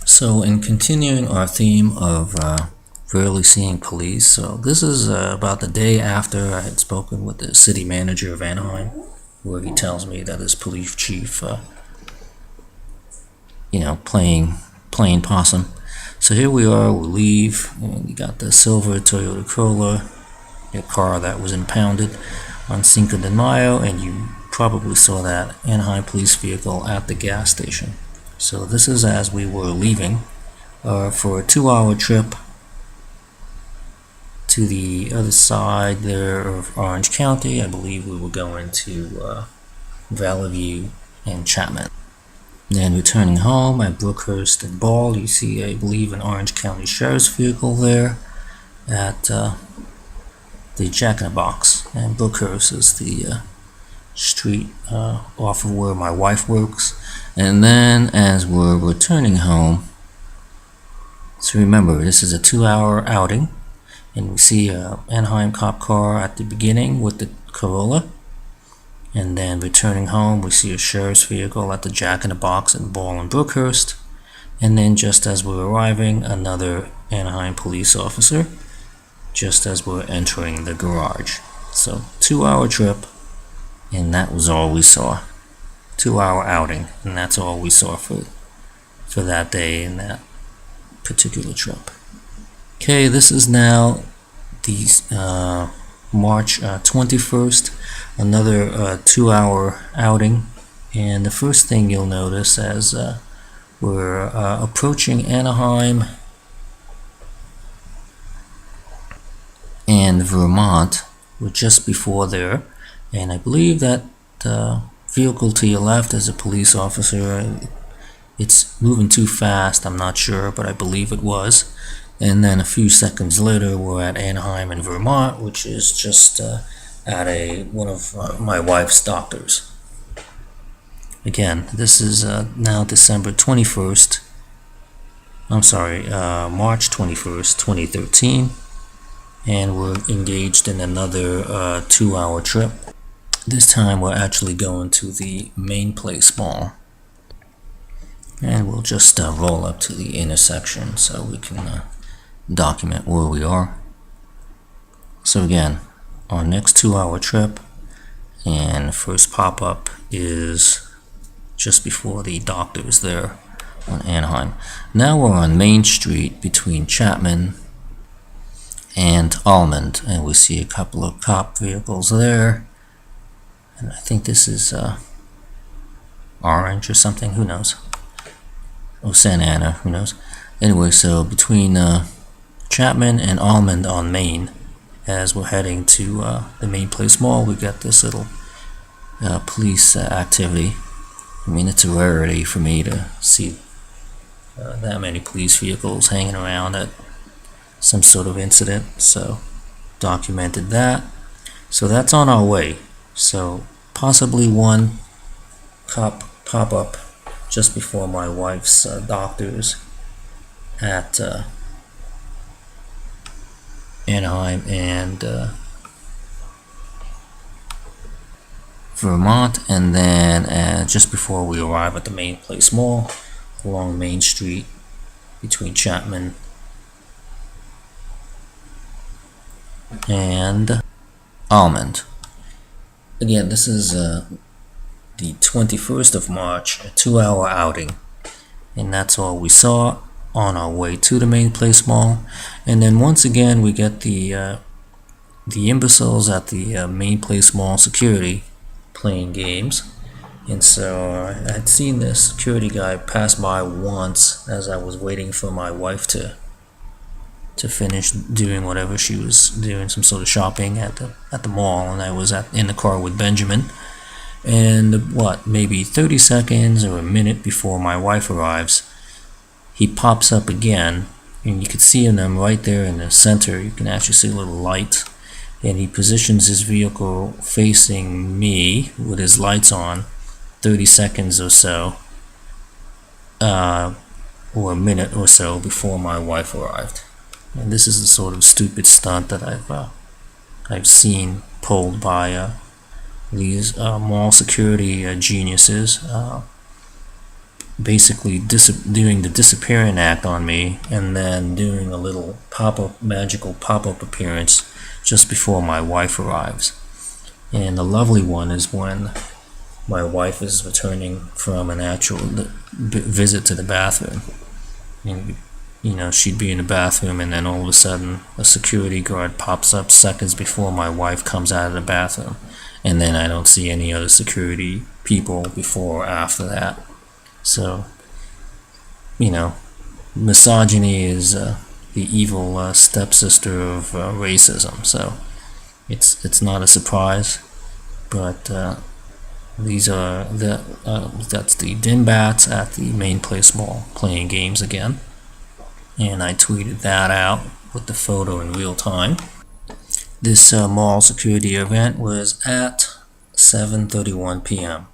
So in continuing our theme of rarely seeing police, so this is about the day after I had spoken with the city manager of Anaheim, where he tells me that his police chief, playing possum. So here we are, we leave, and you got the silver Toyota Corolla, a car that was impounded on Cinco de Mayo, and you probably saw that Anaheim police vehicle at the gas station. So this is as we were leaving for a 2-hour trip to the other side there of Orange County. I believe we were going to Valley View and Chapman. Then returning home at Brookhurst and Ball, you see, I believe, an Orange County Sheriff's vehicle there at the Jack in the Box. And Brookhurst is the street off of where my wife works. And then as we're returning home, so remember, this is a 2-hour outing, and we see a Anaheim cop car at the beginning with the Corolla, and then returning home we see a sheriff's vehicle at the Jack in the Box in Ball and Brookhurst, and then just as we're arriving, another Anaheim police officer just as we're entering the garage. So 2-hour trip, and that was all we saw. 2-hour outing, and that's all we saw for that day in that particular trip. Okay, this is now the March 21st, another 2-hour outing, and the first thing you'll notice as we're approaching Anaheim and Vermont, we're just before there, and I believe that vehicle to your left is a police officer. It's moving too fast, I'm not sure, but I believe it was. And then a few seconds later we're at Anaheim in Vermont, which is just at one of my wife's doctors. Again, this is now December 21st, March 21st, 2013, and we're engaged in another 2-hour trip. This time we're actually going to the Main Place Mall, and we'll just roll up to the intersection so we can document where we are. So again, our next 2-hour trip, and first pop-up is just before the doctors there on Anaheim. Now we're on Main Street between Chapman and Almond, and we see a couple of cop vehicles there. And I think this is orange or something, who knows? Oh, Santa Ana, who knows? Anyway, so between Chapman and Almond on Main, as we're heading to the Main Place Mall, we got this little police activity. I mean, it's a rarity for me to see that many police vehicles hanging around at some sort of incident, so documented that. So that's on our way. So possibly one cop pop-up just before my wife's doctors at Anaheim and Vermont, and then just before we arrive at the Main Place Mall along Main Street between Chapman and Almond. Again, this is the 21st of March, a 2-hour outing, and that's all we saw on our way to the Main Place Mall. And then once again we get the imbeciles at the Main Place Mall security playing games. And so I had seen this security guy pass by once as I was waiting for my wife to finish doing whatever she was doing, some sort of shopping at the mall, and I was in the car with Benjamin. And maybe 30 seconds or a minute before my wife arrives, he pops up again, and you can see him right there in the center. You can actually see a little light, and he positions his vehicle facing me with his lights on 30 seconds or so, or a minute or so before my wife arrived. And this is the sort of stupid stunt that I've seen pulled by these mall security geniuses. basically doing the disappearing act on me, and then doing a little magical pop-up appearance just before my wife arrives. And the lovely one is when my wife is returning from an actual visit to the bathroom. And, she'd be in the bathroom, and then all of a sudden a security guard pops up seconds before my wife comes out of the bathroom. And then I don't see any other security people before or after that. So, misogyny is the evil stepsister of racism. So it's not a surprise. But that's the Dimbats at the Main Place Mall playing games again. And I tweeted that out with the photo in real time. This mall security event was at 7:31 p.m.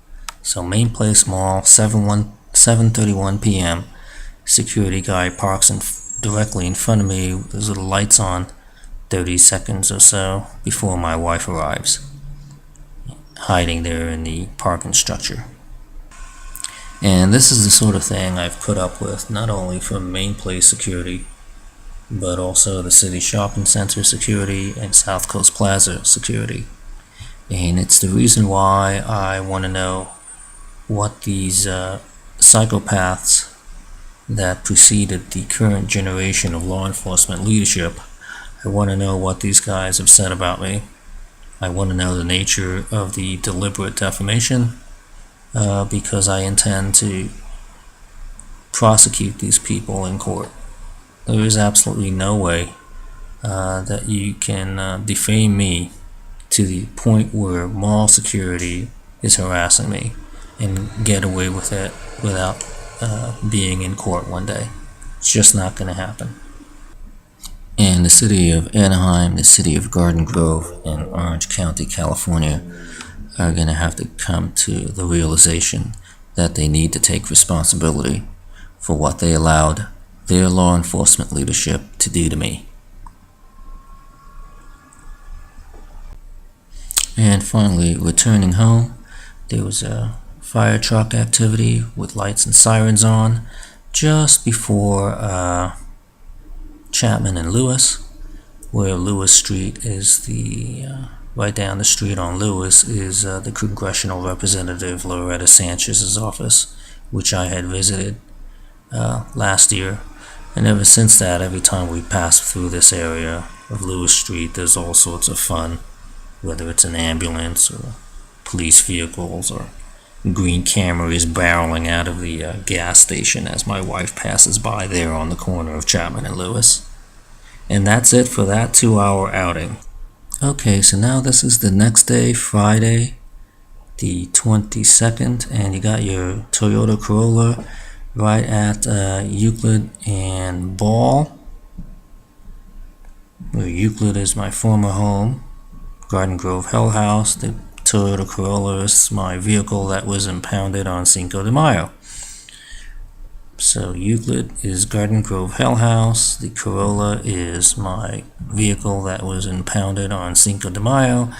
So Main Place Mall, 7:31 p.m. Security guy parks directly in front of me with his little lights on, 30 seconds or so before my wife arrives, hiding there in the parking structure. And this is the sort of thing I've put up with not only from Main Place security, but also the City Shopping Center security and South Coast Plaza security. And it's the reason why I want to know what these psychopaths that preceded the current generation of law enforcement leadership, I want to know what these guys have said about me. I want to know the nature of the deliberate defamation, because I intend to prosecute these people in court. There is absolutely no way that you can defame me to the point where mall security is harassing me and get away with it without being in court one day. It's just not going to happen. And the city of Anaheim, the city of Garden Grove, and Orange County, California are going to have to come to the realization that they need to take responsibility for what they allowed their law enforcement leadership to do to me. And finally, returning home, there was a fire truck activity with lights and sirens on just before Chapman and Lewis, where Lewis Street is right down the street on Lewis is the congressional representative Loretta Sanchez's office, which I had visited last year. And ever since that, every time we pass through this area of Lewis Street, there's all sorts of fun, whether it's an ambulance or police vehicles or green Camrys barreling out of the gas station as my wife passes by there on the corner of Chapman and Lewis. And that's it for that 2-hour outing. Okay, so now this is the next day, Friday, the 22nd, and you got your Toyota Corolla right at Euclid and Ball, where Euclid is my former home, Garden Grove Hell House. The Toyota Corolla is my vehicle that was impounded on Cinco de Mayo. So Euclid is Garden Grove Hell House. The Corolla is my vehicle that was impounded on Cinco de Mayo.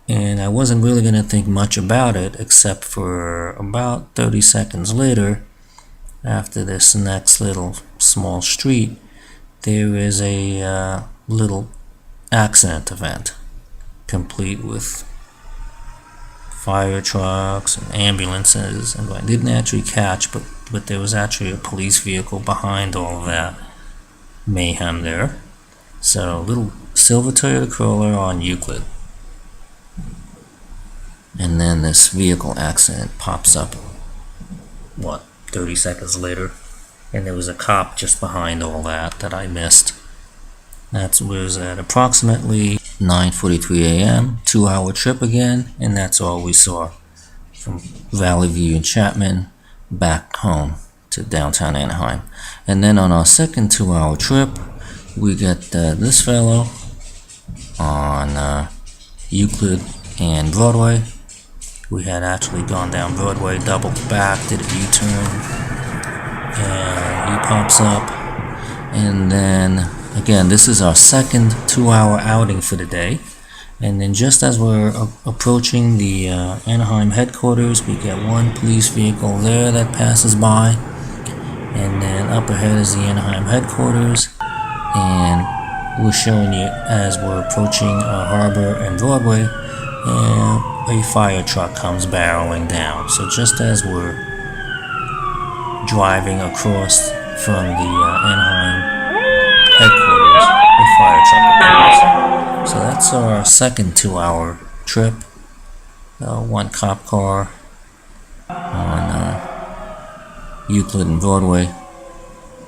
And I wasn't really going to think much about it, except for about 30 seconds later, after this next little small street, there is a little accident event, complete with fire trucks and ambulances, and I didn't actually catch, but there was actually a police vehicle behind all of that mayhem there. So, little silver Toyota Corolla on Euclid. And then this vehicle accident pops up, 30 seconds later, and there was a cop just behind all that I missed. That was at approximately 9:43 a.m., 2-hour trip again, and that's all we saw from Valley View and Chapman back home to downtown Anaheim. And then on our second 2-hour trip, we got this fellow on Euclid and Broadway. We had actually gone down Broadway, doubled back, did a U-turn, and he pops up. And then again, this is our second 2-hour outing for the day, And then just as we're approaching the Anaheim headquarters, we get one police vehicle there that passes by, and then up ahead is the Anaheim headquarters, and we're showing you as we're approaching Harbor and Broadway, and a fire truck comes barreling down. So just as we're driving across from the Anaheim headquarters, a fire truck appears. So that's our second 2-hour trip. One cop car on Euclid and Broadway,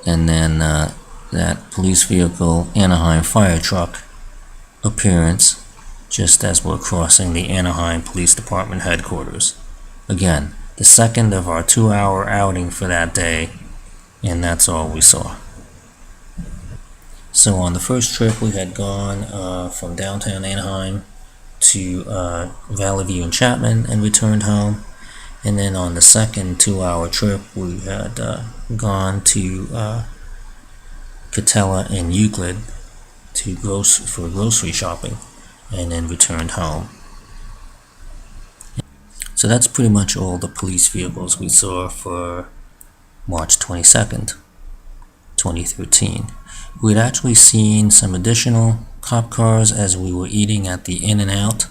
and then that police vehicle Anaheim fire truck appearance just as we're crossing the Anaheim Police Department headquarters. Again, the second of our 2-hour outing for that day, and that's all we saw. So on the first trip we had gone from downtown Anaheim to Valley View and Chapman and returned home. And then on the second 2-hour trip we had gone to Catella and Euclid for grocery shopping and then returned home. So that's pretty much all the police vehicles we saw for March 22nd, 2013. We'd actually seen some additional cop cars as we were eating at the In-N-Out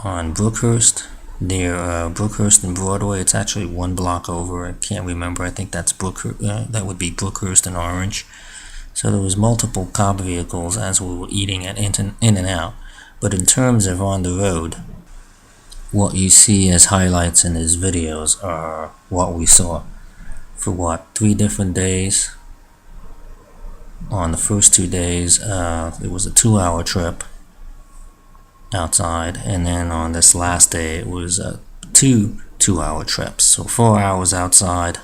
on Brookhurst, near Brookhurst and Broadway. It's actually one block over. I can't remember. I think that's that would be Brookhurst and Orange. So there was multiple cop vehicles as we were eating at In-N-Out. But in terms of on the road, what you see as highlights in these videos are what we saw for 3 different days. On the first 2 days, it was a 2-hour trip outside, and then on this last day it was 2 2-hour trips, so 4 hours outside,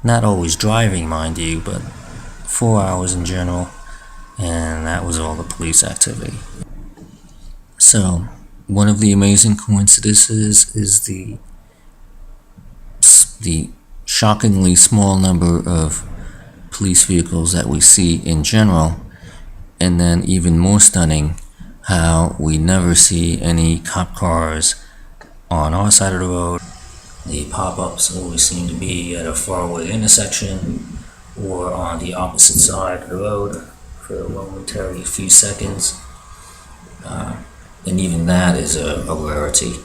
not always driving, mind you, but 4 hours in general, and that was all the police activity. So one of the amazing coincidences is the shockingly small number of police vehicles that we see in general, and then even more stunning, how we never see any cop cars on our side of the road. The pop-ups always seem to be at a faraway intersection or on the opposite side of the road for a momentary few seconds, and even that is a rarity.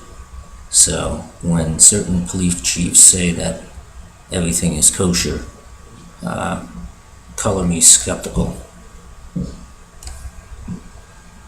So when certain police chiefs say that everything is kosher, color me skeptical.